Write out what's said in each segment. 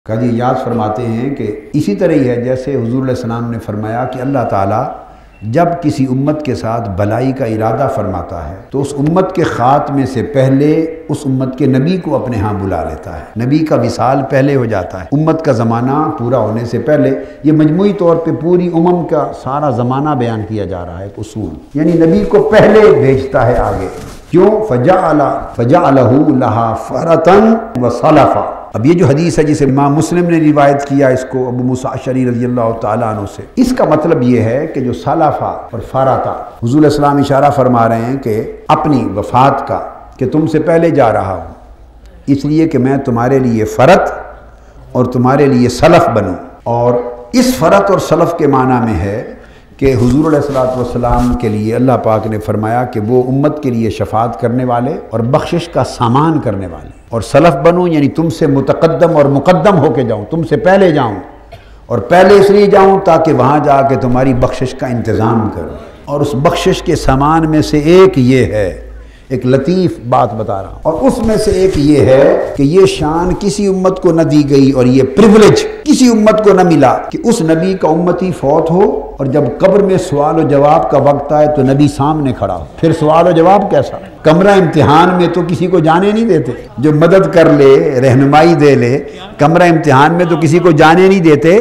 काजी याद फरमाते हैं कि इसी तरह ही है जैसे हुजूर अलैहि सलाम ने फरमाया कि अल्लाह ताला जब किसी उम्मत के साथ भलाई का इरादा फरमाता है तो उस उम्मत के खात्मे से पहले उस उम्मत के नबी को अपने यहाँ बुला लेता है। नबी का विसाल पहले हो जाता है, उम्मत का ज़माना पूरा होने से पहले। ये मजमूई तौर पे पूरी उम्म का सारा ज़माना बयान किया जा रहा है, एक उसूल, यानी नबी को पहले भेजता है आगे। क्यों? फजाअलहू लहा फरतन व सलफा। अब ये जो हदीस है जिसे इमाम मुस्लिम ने रिवायत किया इसको अबू मूसा अशअरी रज़ियल्लाहु ताला अन्हु से, इसका मतलब ये है कि जो सलाफा और फराता, हुज़ूर अलैहिस्सलाम इशारा फरमा रहे हैं कि अपनी वफ़ात का, कि तुमसे पहले जा रहा हूँ इसलिए कि मैं तुम्हारे लिए फ़रत और तुम्हारे लिए सलफ़ बनूँ। और इस फ़रत और सलफ़ के माना में है कि हुज़ूर अलैहिस्सलातु वस्सलाम के लिए अल्लाह पाक ने फरमाया कि वो उम्मत के लिए शफ़ाअत करने वाले और बख्शिश का सामान करने वाले। और सलफ़ बनूँ यानी तुमसे मुतक़द्दम और मुक़द्दम होके जाऊँ, तुमसे पहले जाऊँ, और पहले इसलिए जाऊँ ताकि वहाँ जाके तुम्हारी बख्शिश का इंतज़ाम करूँ। और उस बख्शिश के सामान में से एक ये है, एक लतीफ़ बात बता रहा हूँ, और उसमें से एक ये है कि ये शान किसी उम्मत को न दी गई और ये प्रिविलेज किसी उम्मत को न मिला कि उस नबी का उम्मती फौत हो और जब कब्र में सवाल व जवाब का वक्त आए तो नबी सामने खड़ा हो। फिर सवाल व जवाब कैसा? कमरा इम्तिहान में तो किसी को जाने नहीं देते, जो मदद कर ले, रहनुमाई दे ले। कमरा इम्तिहान में तो किसी को जाने नहीं देते,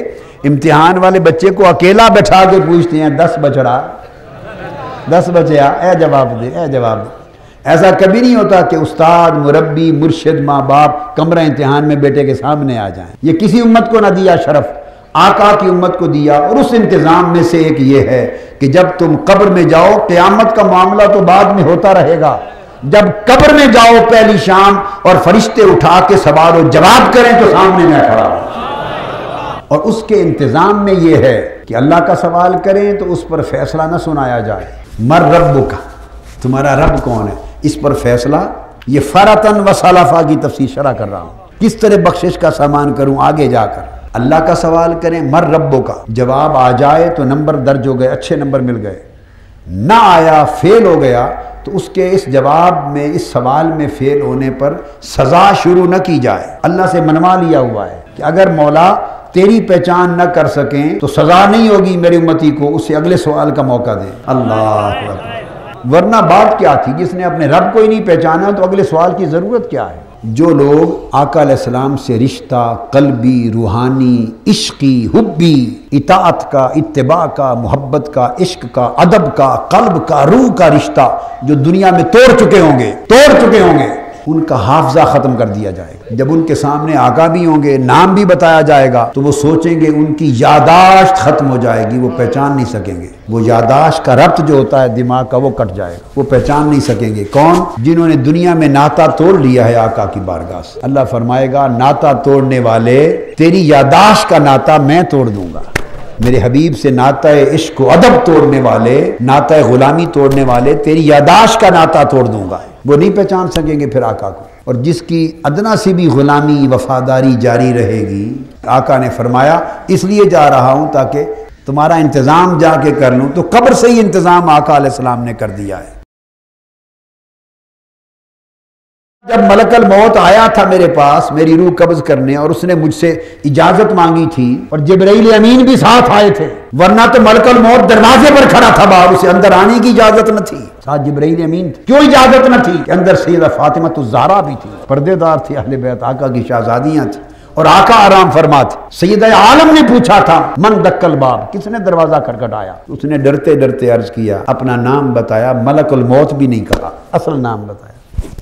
इम्तिहान वाले बच्चे को अकेला बैठा के पूछते हैं 10 बचड़ा 10 बचया, ए जवाब दे, ए जवाब दे। ऐसा कभी नहीं होता कि उस्ताद, मुरब्बी, मुर्शिद, माँ बाप कमरा इम्तिहान में बेटे के सामने आ जाएं। ये किसी उम्मत को ना दिया शरफ, आका की उम्मत को दिया। और उस इंतज़ाम में से एक ये है कि जब तुम कब्र में जाओ, क़यामत का मामला तो बाद में होता रहेगा, जब कब्र में जाओ पहली शाम और फरिश्ते उठा के सवाल और जवाब करें तो सामने मैं खड़ा हूं। और उसके इंतज़ाम में ये है कि अल्लाह का सवाल करें तो उस पर फैसला न सुनाया जाए, मर रब्बुका, तुम्हारा रब कौन है, इस पर फैसला। ये फरतन व सलाफा की तफसीर शरह कर रहा हूँ, किस तरह बख्शिश का सामान करूँ आगे जाकर। अल्लाह का सवाल करें, मर रब्बो का, जवाब आ जाए तो नंबर दर्ज हो गए, अच्छे नंबर मिल गए। ना आया, फेल हो गया, तो उसके इस जवाब में, इस सवाल में फेल होने पर सज़ा शुरू न की जाए। अल्लाह से मनवा लिया हुआ है कि अगर मौला तेरी पहचान न कर सकें तो सज़ा नहीं होगी मेरी उम्मती को, उसे अगले सवाल का मौका दें। अल्लाह, वरना बात क्या थी, जिसने अपने रब को ही नहीं पहचाना तो अगले सवाल की ज़रूरत क्या है। जो लोग आका अलैहिस्सलाम से रिश्ता कल्बी, रूहानी, इश्की, हुब्बी, इताअत का, इत्तिबा का, मोहब्बत का, इश्क का, अदब का, कल्ब का, रूह का रिश्ता जो दुनिया में तोड़ चुके होंगे, उनका हाफजा ख़त्म कर दिया जाएगा। जब उनके सामने आका भी होंगे, नाम भी बताया जाएगा, तो वो सोचेंगे, उनकी यादाश्त ख़त्म हो जाएगी, वो पहचान नहीं सकेंगे। वो यादाश्त का रब्त जो होता है दिमाग का, वो कट जाएगा, वो पहचान नहीं सकेंगे। कौन? जिन्होंने दुनिया में नाता तोड़ लिया है आका की बारगाह से। अल्लाह फरमाएगा, नाता तोड़ने वाले, तेरी यादाश्त का नाता मैं तोड़ दूंगा। मेरे हबीब से नाता इश्क को अदब तोड़ने वाले, नाता गुलामी तोड़ने वाले, तेरी यादाश्त का नाता तोड़ दूंगा। वो नहीं पहचान सकेंगे फिर आका को। और जिसकी अदना सी भी गुलामी, वफादारी जारी रहेगी, आका ने फरमाया इसलिए जा रहा हूं ताकि तुम्हारा इंतज़ाम जाके कर लूं। तो कब्र से ही इंतज़ाम आका अलैहिस्सलाम ने कर दिया है। जब मलकल मौत आया था मेरे पास मेरी रूह कब्ज करने, और उसने मुझसे इजाजत मांगी थी, और जिब्राइल अमीन भी साथ आए थे, वरना तो मलकल मौत दरवाजे पर खड़ा था बाहर, उसे अंदर आने की इजाजत न थी। साथ जिब्राइल अमीन थे। क्यों इजाजत न थी? कि अंदर सैयदा फातिमा ज़हरा भी थी, पर्देदार थी, अहले बैत, आका की शहजादियां थी, और आका आराम फरमाते। सैयदा आलम ने पूछा था, मन दक्कल बाब, किसने दरवाजा खटखटाया? उसने डरते डरते अर्ज किया, अपना नाम बताया, मलकुल मौत भी नहीं कहा, असल नाम बताया।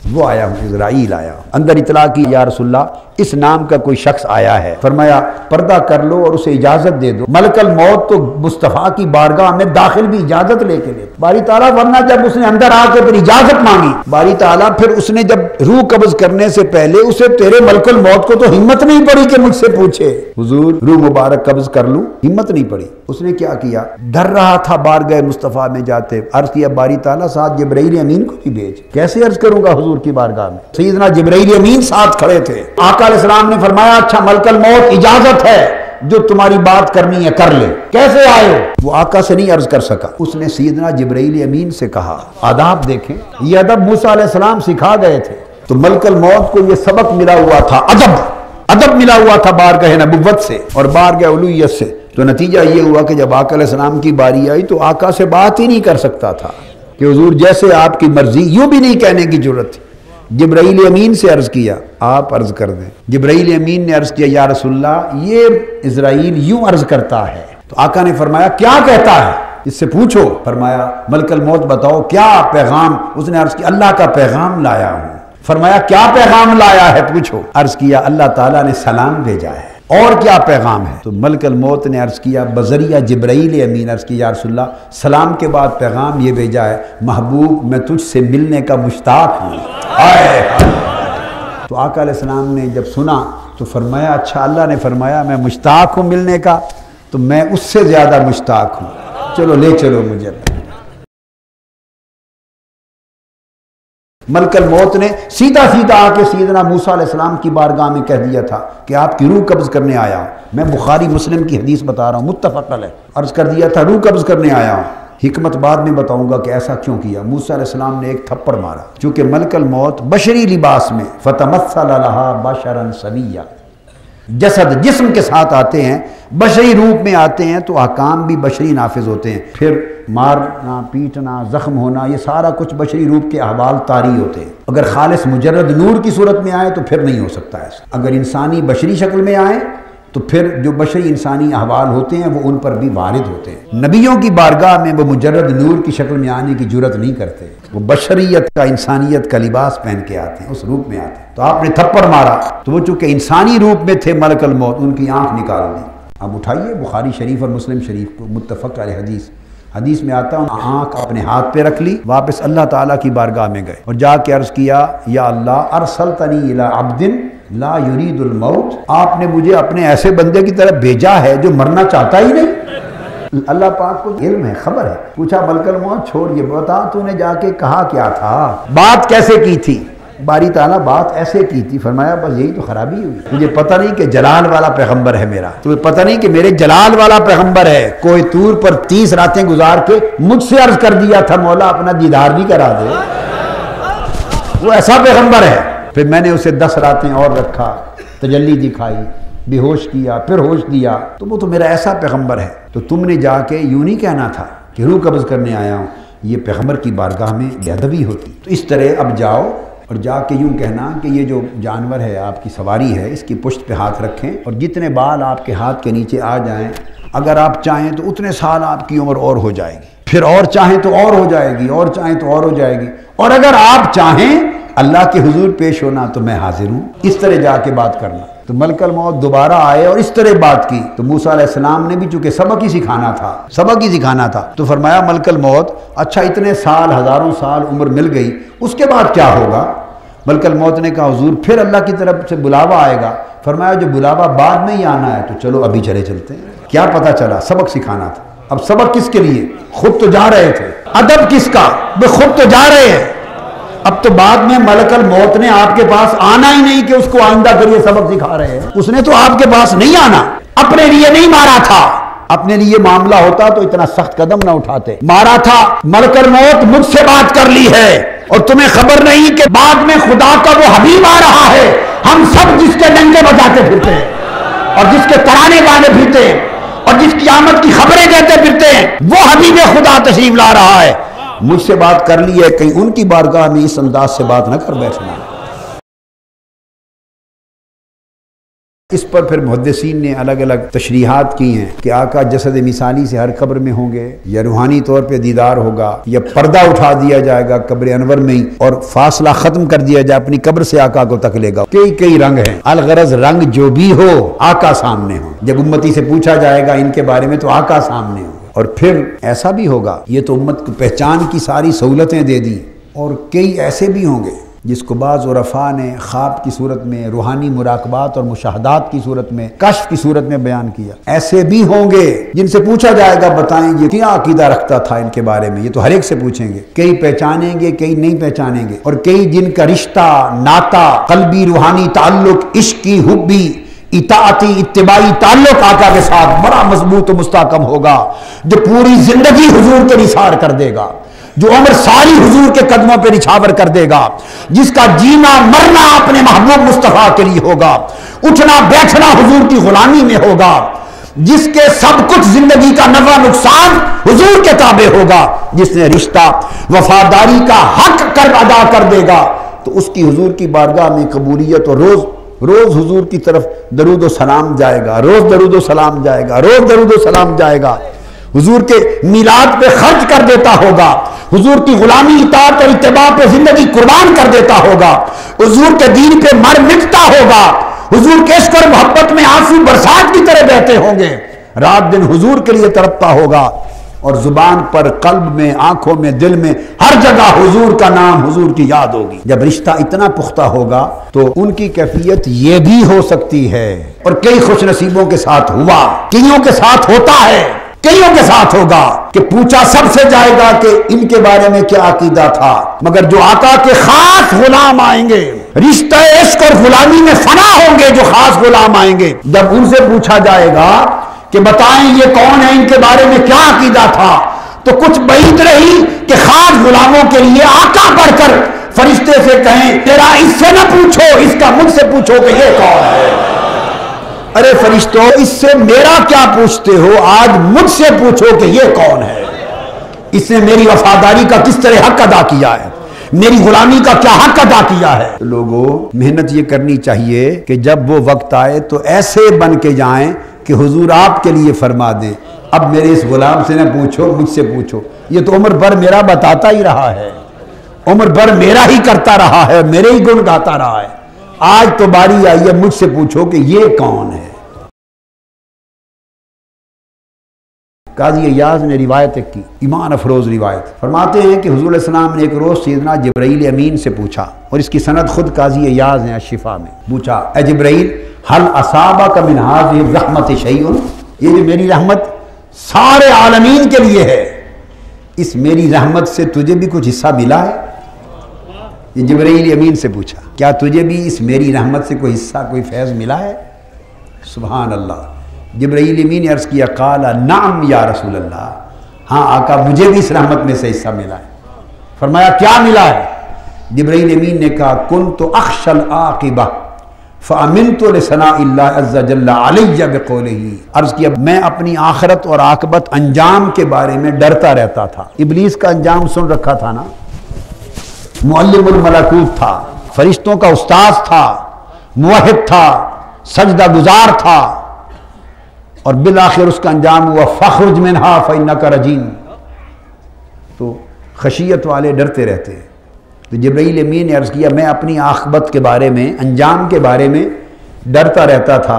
वो आया हूँ, इज़राइल आया। अंदर इतला की, या रसूलल्लाह इस नाम का कोई शख्स आया है। फरमाया पर्दा कर लो और उसे इजाजत दे दो। मलकल मौत तो मुस्तफ़ा की बारगाह में दाखिल भी इजाजत लेके ले बारी ताला, वरना जब उसने अंदर आके फिर इजाजत मांगी बारी ताला, फिर उसने जब रूह कब्ज करने से पहले उसे तेरे मलकल मौत को तो हिम्मत नहीं पड़ी कि मुझसे पूछे, हुजूर रूह मुबारक कब्ज कर लूं, हिम्मत नहीं पड़ी। उसने क्या किया, डर रहा था बारगाह मुस्तफ़ा में जाते, अर्ज किया बारी ताला साथ जिब्राइल अमीन को भी भेज। कैसे अर्ज करूंगा हुजूर की बारगाह में? सैयदना जिब्राइल अमीन साथ खड़े थे। आका अलैहिस्सलाम ने फरमाया, अच्छा मलकल मौत इजाजत है, जो तुम्हारी बात करनी है कर ले। कैसे आए हो? वो आका से नहीं अर्ज कर सका। उसने सैयदना जिब्राइल अमीन से कहा, आदाब देखें, ये अदब मूसा अलैहिस्सलाम सिखा गए थे, तो मलकल मौत को ये सबक मिला हुआ था, अदब अदब मिला हुआ था बारगाह नबुव्वत से और बारगाह उलूहियत से। तो नतीजा ये हुआ कि जब आका अलैहिस्सलाम की बारी आई तो आका से बात ही नहीं कर सकता था कि हुजूर जैसे आपकी मर्जी, यूं भी नहीं कहने की जरूरत थी। जिब्राईल अमीन से अर्ज किया, आप अर्ज कर दें। जिब्राईल अमीन ने अर्ज किया, या रसूलल्लाह ये इज़राइल यूं अर्ज करता है। तो आका ने फरमाया क्या कहता है, इससे पूछो। फरमाया मलकल मौत बताओ क्या पैगाम। उसने अर्ज किया अल्लाह का पैगाम लाया हूं। फरमाया क्या पैगाम लाया है, पूछो। अर्ज किया अल्लाह ताला ने सलाम भेजा है। और क्या पैगाम है? तो मलकल मौत ने अर्ज किया बजरिया जिब्राईल अमीन अर्ज किया, या रसूलल्लाह सलाम के बाद पैगाम ये भेजा है, महबूब मैं तुझसे मिलने का मुश्ताक हूँ। तो आका अलैहिस्सलाम ने जब सुना तो फरमाया अच्छा, अल्लाह ने फरमाया मैं मुश्ताक हूँ मिलने का, तो मैं उससे ज्यादा मुश्ताक हूँ, चलो ले चलो मुझे। मलकल मौत ने सीधा सीधा आके सैयदना मूसा अलैहिस्सलाम की बारगाह में कह दिया था कि आपकी रूह कब्ज करने आया हूं। मैं बुखारी मुस्लिम की हदीस बता रहा हूं, मुत्तफक़ अलैह। अर्ज कर दिया था रूह कब्ज करने आया हूं। हिकमत बाद में बताऊंगा कि ऐसा क्यों किया। मूसा अलैहिस्सलाम ने एक थप्पड़ मारा, चूंकि मलकल मौत बशरी लिबास में फतमस्सल लहा बशरन सविय्या, जसद जिस्म के साथ आते हैं, बशरी रूप में आते हैं, तो अहकाम भी बशरी नाफिज होते हैं। फिर मारना, पीटना, जख्म होना, ये सारा कुछ बशरी रूप के अहवाल तारी होते हैं। अगर खालिस मुजर्रद नूर की सूरत में आए तो फिर नहीं हो सकता ऐसा। अगर इंसानी बशरी शक्ल में आए तो फिर जो बशरी इंसानी अहवाल होते हैं वो उन पर भी वारिद होते हैं। नबियों की बारगाह में वो मुजर्रद नूर की शक्ल में आने की जुर्रत नहीं करते, वो बशरियत का, इंसानियत का लिबास पहन के आते हैं, उस रूप में आते हैं। तो आपने थप्पड़ मारा तो वो चूंकि इंसानी रूप में थे मलकल मौत, उनकी आंख निकाल दी। अब उठाइए बुखारी शरीफ और मुस्लिम शरीफ को, मुत्तफक़ अलैह हदीस। हदीस में आता है आंख अपने हाथ पे रख ली, वापस अल्लाह ताला की बारगाह में गए और जाके अर्ज किया, या अल्लाह अरसलतनी इला अब्दिन ला युरीदुल मौत, आपने मुझे अपने ऐसे बंदे की तरफ भेजा है जो मरना चाहता ही नहीं। अल्लाह पाक को इल्म है, खबर है। पूछा मलकल मौत छोड़, ये बता तूने जाके कहा क्या था, बात कैसे की थी। बारी ताला बात ऐसे की थी। फरमाया बस यही तो खराबी हुई, मुझे पता नहीं कि जलाल वाला पैगंबर है मेरा, तुम्हें पता नहीं कि मेरे जलाल वाला पैगंबर है। कोई तूर पर 30 रातें गुजार के मुझसे अर्ज कर दिया था मौला अपना दीदार भी करा दे, वो ऐसा पैगंबर है। फिर मैंने उसे 10 रातें और रखा, तजल्ली दिखाई, बेहोश किया, फिर होश दिया, तो वो तो मेरा ऐसा पैगंबर है। तो तुमने जाके यूं नहीं कहना था कि रूह कब्ज करने आया हूँ, ये पैगंबर की बारगाह में बेअदबी होती। तो इस तरह अब जाओ और जाके यूं कहना कि ये जो जानवर है आपकी सवारी है, इसकी पुश्त पे हाथ रखें और जितने बाल आपके हाथ के नीचे आ जाएं, अगर आप चाहें तो उतने साल आपकी उम्र और हो जाएगी, फिर और चाहें तो और हो जाएगी, और चाहें तो और हो जाएगी, और अगर आप चाहें अल्लाह के हुजूर पेश होना तो मैं हाजिर हूँ। इस तरह जाके बात करना। तो मलकल मौत दोबारा आए और इस तरह बात की। तो मूसा अलैहिस्सलाम ने भी चूंकि सबक ही सिखाना था, तो फरमाया मलकल मौत अच्छा इतने साल, हजारों साल उम्र मिल गई, उसके बाद क्या होगा। मलकल मौत ने कहा हुजूर फिर अल्लाह की तरफ से बुलावा आएगा। फरमाया जो बुलावा बाद में ही आना है तो चलो अभी चले चलते हैं। क्या पता चला, सबक सिखाना था। अब सबक किसके लिए, खुद तो जा रहे थे, अदब किसका, वे खुद तो जा रहे हैं। अब तो बाद में मलकल मौत ने आपके पास आना ही नहीं कि उसको आइंदा करिए सबक सिखा रहे हैं। उसने तो आपके पास नहीं आना, अपने लिए नहीं मारा था। अपने लिए मामला होता तो इतना सख्त कदम ना उठाते। मारा था मलकल मौत मुझसे बात कर ली है और तुम्हें खबर नहीं कि बाद में खुदा का वो हबीब आ रहा है। हम सब जिसके डंके बजाते फिरते हैं और जिसके तराने गाने फिरते हैं और जिसकी आमद की खबरें देते फिरते हैं, वो हबीब खुदा तशरीफ ला रहा है। मुझसे बात कर ली है, कहीं उनकी बारगाह में इस अंदाज से बात न कर बैठना। इस पर फिर मुहद्दिसीन ने अलग अलग तशरीहात की हैं कि आका जसद मिसाली से हर कब्र में होंगे, या रूहानी तौर पे दीदार होगा, या पर्दा उठा दिया जाएगा कब्र अनवर में ही और फासला खत्म कर दिया जाए, अपनी कब्र से आका को तक लेगा। कई रंग हैं, अलगरज रंग जो भी हो आका सामने हो। जब उम्मती से पूछा जाएगा इनके बारे में तो आका सामने हो। और फिर ऐसा भी होगा, ये तो उम्मत को पहचान की सारी सहूलतें दे दी, और कई ऐसे भी होंगे जिसको बाज़ उरफ़ा ने ख्वाब की सूरत में, रूहानी मुराकबात और मुशाहदात की सूरत में, कश्फ की सूरत में बयान किया। ऐसे भी होंगे जिनसे पूछा जाएगा बताएं ये क्या अकीदा रखता था इनके बारे में, ये तो हर एक से पूछेंगे। कई पहचानेंगे, कई नहीं पहचानेंगे, और कई जिनका रिश्ता, नाता, कल्बी रूहानी ताल्लुक, इश्की, हुब्बी, इताअती, इत्तिबाई ताल्लुक आका के साथ बड़ा मजबूत और मुस्तहकम होगा, जो पूरी जिंदगी हुजूर के निसार कर देगा, जो उम्र सारी हुजूर के कदमों पे निछावर कर देगा, जिसका जीना मरना अपने महबूब मुस्तफा के लिए होगा। उठना बैठना हुजूर की गुलामी में होगा, जिसके सब कुछ जिंदगी का नफा नुकसान हुजूर के ताबे होगा, जिसने रिश्ता वफादारी का हक कर अदा कर देगा तो उसकी हुजूर की बारगाह में कबूलियत, और रोज रोज हुजूर की तरफ दरूद व सलाम जाएगा, रोज दरूद व सलाम जाएगा, रोज दरूद व सलाम जाएगा, हुजूर के मिलाद पे खर्च कर देता होगा, हुजूर की गुलामी इताअत और इत्तिबा पे जिंदगी कुर्बान कर देता होगा, हुजूर के दीन पे मर मिटता होगा, हुजूर के इश्क और मोहब्बत में आंसू बरसात की तरह बहते होंगे, रात दिन हुजूर के लिए तड़पता होगा, और जुबान पर, कल्ब में, आंखों में, दिल में, हर जगह हुजूर का नाम, हुजूर की याद होगी। जब रिश्ता इतना पुख्ता होगा तो उनकी कैफियत ये भी हो सकती है, और कई खुशनसीबों के साथ हुआ, कईयों के साथ होता है, कईयों के साथ होगा कि पूछा सबसे जाएगा कि इनके बारे में क्या अकीदा था, मगर जो आका के खास गुलाम आएंगे, रिश्ता इश्क और गुलामी में फना होंगे, जो खास गुलाम आएंगे, जब उनसे पूछा जाएगा कि बताएं ये कौन है, इनके बारे में क्या अकीदा था, तो कुछ बईद रही कि खास गुलामों के लिए आका बढ़कर फरिश्ते से कहें तेरा इससे ना पूछो, इसका मुझसे पूछो कि ये कौन है। अरे फरिश्तों, इससे मेरा क्या पूछते हो, आज मुझसे पूछो कि ये कौन है, इसने मेरी वफादारी का किस तरह हक अदा किया है, मेरी गुलामी का क्या हक अदा किया है। लोगों, मेहनत ये करनी चाहिए कि जब वो वक्त आए तो ऐसे बन के जाएं कि हुजूर आपके लिए फरमा दे, अब मेरे इस गुलाम से न पूछो, मुझसे पूछो। ये तो उम्र भर मेरा बताता ही रहा है, उम्र भर मेरा ही करता रहा है, मेरे ही गुण गाता रहा है, आज तो बारी आई है मुझसे पूछो कि ये कौन है। काजी अय्याज ने रिवायत की, ईमान अफरोज रिवायत, फरमाते हैं कि हुजूर सल्लल्लाहु ने एक रोज सैयदना जिब्राइल अमीन से पूछा, और इसकी सनद खुद काजी अय्याज ने अशिफा में पूछा, ए जिब्राइल हल असाबा का मिन हाज़िहि रहमत शैउन, ये जो मेरी रहमत सारे आलमीन के लिए है, इस मेरी रहमत से तुझे भी कुछ हिस्सा मिला है। ये जिब्राइल अमीन से पूछा, क्या तुझे भी इस मेरी रहमत से कोई हिस्सा, कोई फैज़ मिला है। सुभान अल्लाह। जिब्राइल अमीन ने अर्ज़ किया, काला नाम या रसूल अल्लाह, हाँ आका मुझे भी इस रहमत में से हिस्सा मिला है। फरमाया क्या मिला है। जिब्राइल अमीन ने कहा, कुन तो अख्शल आकिबा फ़अमिनतु लिसनाइल्लाह अज़्ज़ा जल्ला अलैया बिक़ौलिही, अर्ज़ किया मैं अपनी आखिरत और आकबत अंजाम के बारे में डरता रहता था। इब्लीस का अंजाम सुन रखा था ना, मुअल्लिमुल मलाकूत था, फरिश्तों का उस्ताद था, मुवहिद था, सजदा गुजार था, और बिल आखिर उसका अंजाम हुआ फ़ख़्रुज मिन्हा फ़इन्नका रजीम। तो खशियत वाले डरते रहते हैं। तो जिब्राइल अमीन ने अर्ज़ किया मैं अपनी आखिबत के बारे में, अंजाम के बारे में डरता रहता था।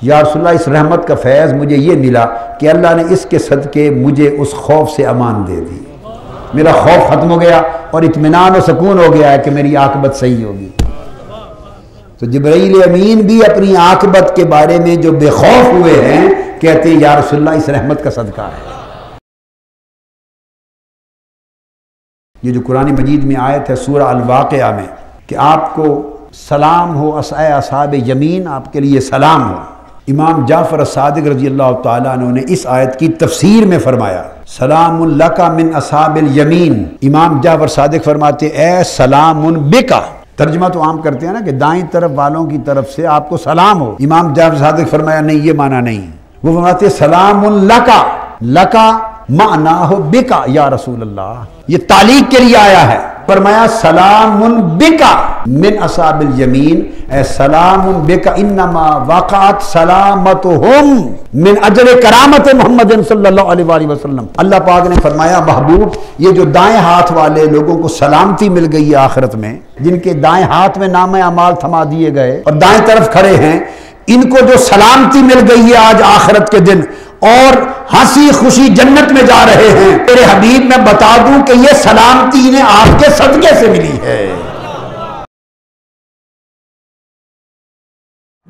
या रसूलल्लाह, इस रहमत का फैज़ मुझे ये मिला कि अल्लाह ने इसके सदक़े मुझे उस खौफ से अमान दे दी, मेरा खौफ ख़त्म हो गया और इत्मीनान और सुकून हो गया है कि मेरी आकबत सही होगी। तो जिब्राइल अमीन भी अपनी आकबत के बारे में जो बेखौफ हुए हैं, कहते हैं या रसूलल्लाह इस रहमत का सदका है। ये जो कुरान मजीद में आयत है सूरह अल-वाक़िया में कि आपको सलाम हो असहाब यमीन, आपके लिए सलाम हो। इमाम जाफ़र as-सादिक़ रज़ी अल्लाह तआला अन्हु ने इस आयत की तफसीर में फरमाया, सलामुन लका मिन असहाबिल यमीन। इमाम जाफ़र सादिक़ फरमाते ए सलामुन बिका। तर्जुमा तो आम करते हैं ना कि दाईं तरफ वालों की तरफ से आपको सलाम हो। इमाम जाफ़र सादिक़ फरमाया नहीं, ये माना नहीं, वो फरमाते सलामुन लका, लका माना हो बिका या रसूल अल्लाह, ये तालीक के लिए आया है। फरमाया सलामुन बिका मिन असहाबिल यमीन, ए सलामुन बिका इन्नमा वक़अत सलामतुहुम मिन अजल करामत मोहम्मद सल्लल्लाहु अलैहि वसल्लम। अल्लाह पाक ने फरमाया महबूब, ये जो दाएं हाथ वाले लोगों को सलामती मिल गई है आखिरत में, जिनके दाएं हाथ में नामे अमाल थमा दिए गए और दाएं तरफ खड़े हैं, इनको जो सलामती मिल गई है आज आखिरत के दिन, और हंसी खुशी जन्नत में जा रहे हैं, तेरे हबीब मैं बता दूं कि ये सलामती इन्हें आपके सदके से मिली है।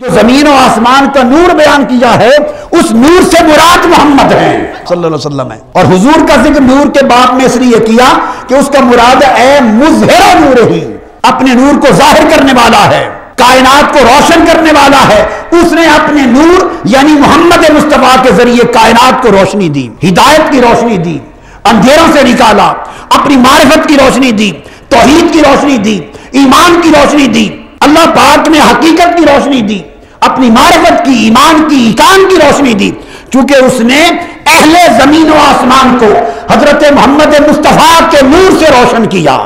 जो जमीन और आसमान का नूर बयान किया है, उस नूर से मुराद मोहम्मद है सल्लल्लाहु अलैहि वसल्लम है। और हुजूर का जिक्र नूर के बाप में इसलिए किया कि उसका मुराद है मुज़हिर नूर ही, अपने नूर को जाहिर करने वाला है, कायनात को रोशन करने वाला है। उसने अपने नूर यानी मोहम्मद मुस्तफा के जरिए कायनात को रोशनी दी, हिदायत की रोशनी दी, अंधेरों से निकाला, अपनी मारिफत की रोशनी दी, तौहीद की रोशनी दी, ईमान की रोशनी दी, अल्लाह पाक ने हकीकत की रोशनी दी, अपनी मारिफत की, ईमान की, ईकान की रोशनी दी, चूंकि उसने अहले जमीन व आसमान को हजरत मोहम्मद मुस्तफा के नूर से रोशन किया।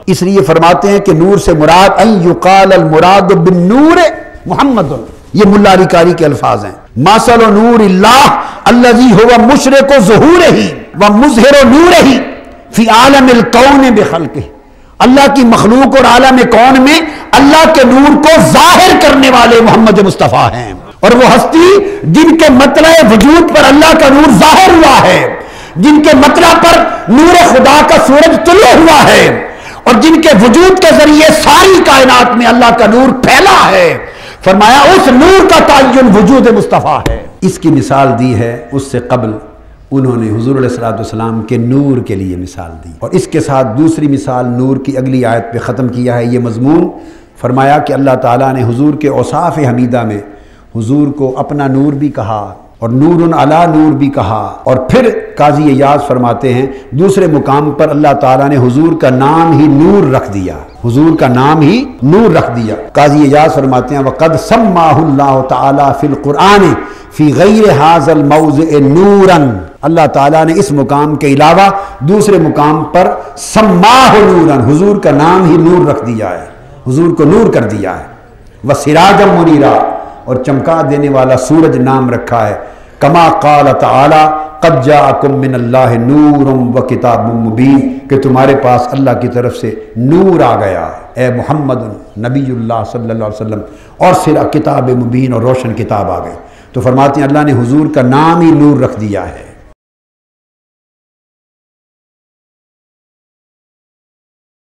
इसलिए फरमाते हैं कि नूर से मुराद अन युकाल अल मुराद बिन नूर मोहम्मद, ये मुल्ला अली कारी के अल्फाज हैं। मासल नूर इल्लाह अल्लज़ी हुवा मुशरिक ज़ुहूरिही व मुज़हिर नूरिही फी आलमिल कौन बिखल्क़िही, अल्लाह की मखलूक और आलम कौन में अल्लाह के नूर को जाहिर करने वाले मोहम्मद मुस्तफ़ा हैं। और वो हस्ती जिनके मतलब वजूद पर अल्लाह का नूर जाहिर हुआ है, जिनके मतलब पर नूर खुदा का सूरज तुलू हुआ है, और जिनके वजूद के जरिए सारी कायनात में अल्लाह का नूर फैला है, फरमाया उस नूर का ताय्युन वजूद मुस्तफ़ा है। इसकी मिसाल दी है, उससे कबल उन्होंने हुजूर अलैहिस्सलातु वस्सलाम के नूर के लिए मिसाल दी, और इसके साथ दूसरी मिसाल नूर की अगली आयत पे ख़त्म किया है ये मजमून। फरमाया कि अल्लाह ताला ने हुजूर के औसाफ हमीदा में हुजूर को अपना नूर भी कहा और नूरुन अला नूर भी कहा, और फिर काजी इयाज़ फरमाते हैं दूसरे मुकाम पर अल्लाह ताला ने हुजूर का नाम ही नूर रख दिया, हुजूर का नाम ही नूर रख दिया। काजी इयाज़ फरमाते हैं वक़द सम्माहुल्लाहु ताला फिल कुरान फी गैर हाज़ल मौज़िअ नूरन, अल्लाह ताला ने इस मुकाम के अलावा दूसरे मुकाम पर सम्माहु नूरन, हुजूर का नाम ही नूर रख दिया है, हुजूर को नूर कर दिया है। व सिराजम मुनीरा, और चमका देने वाला सूरज नाम रखा है। कमा क़ाल तआला क़द जाअकुम मिनल्लाहि नूरुम व किताबुम मुबीन, कि तुम्हारे पास अल्लाह की तरफ से नूर आ गया ए मोहम्मद नबीयुल्लाह सल्लल्लाहु अलैहि वसल्लम, और सिरा किताब मुबीन, और रोशन किताब आ गई। तो फरमाते हैं अल्लाह ने हुजूर का नाम ही नूर रख दिया है।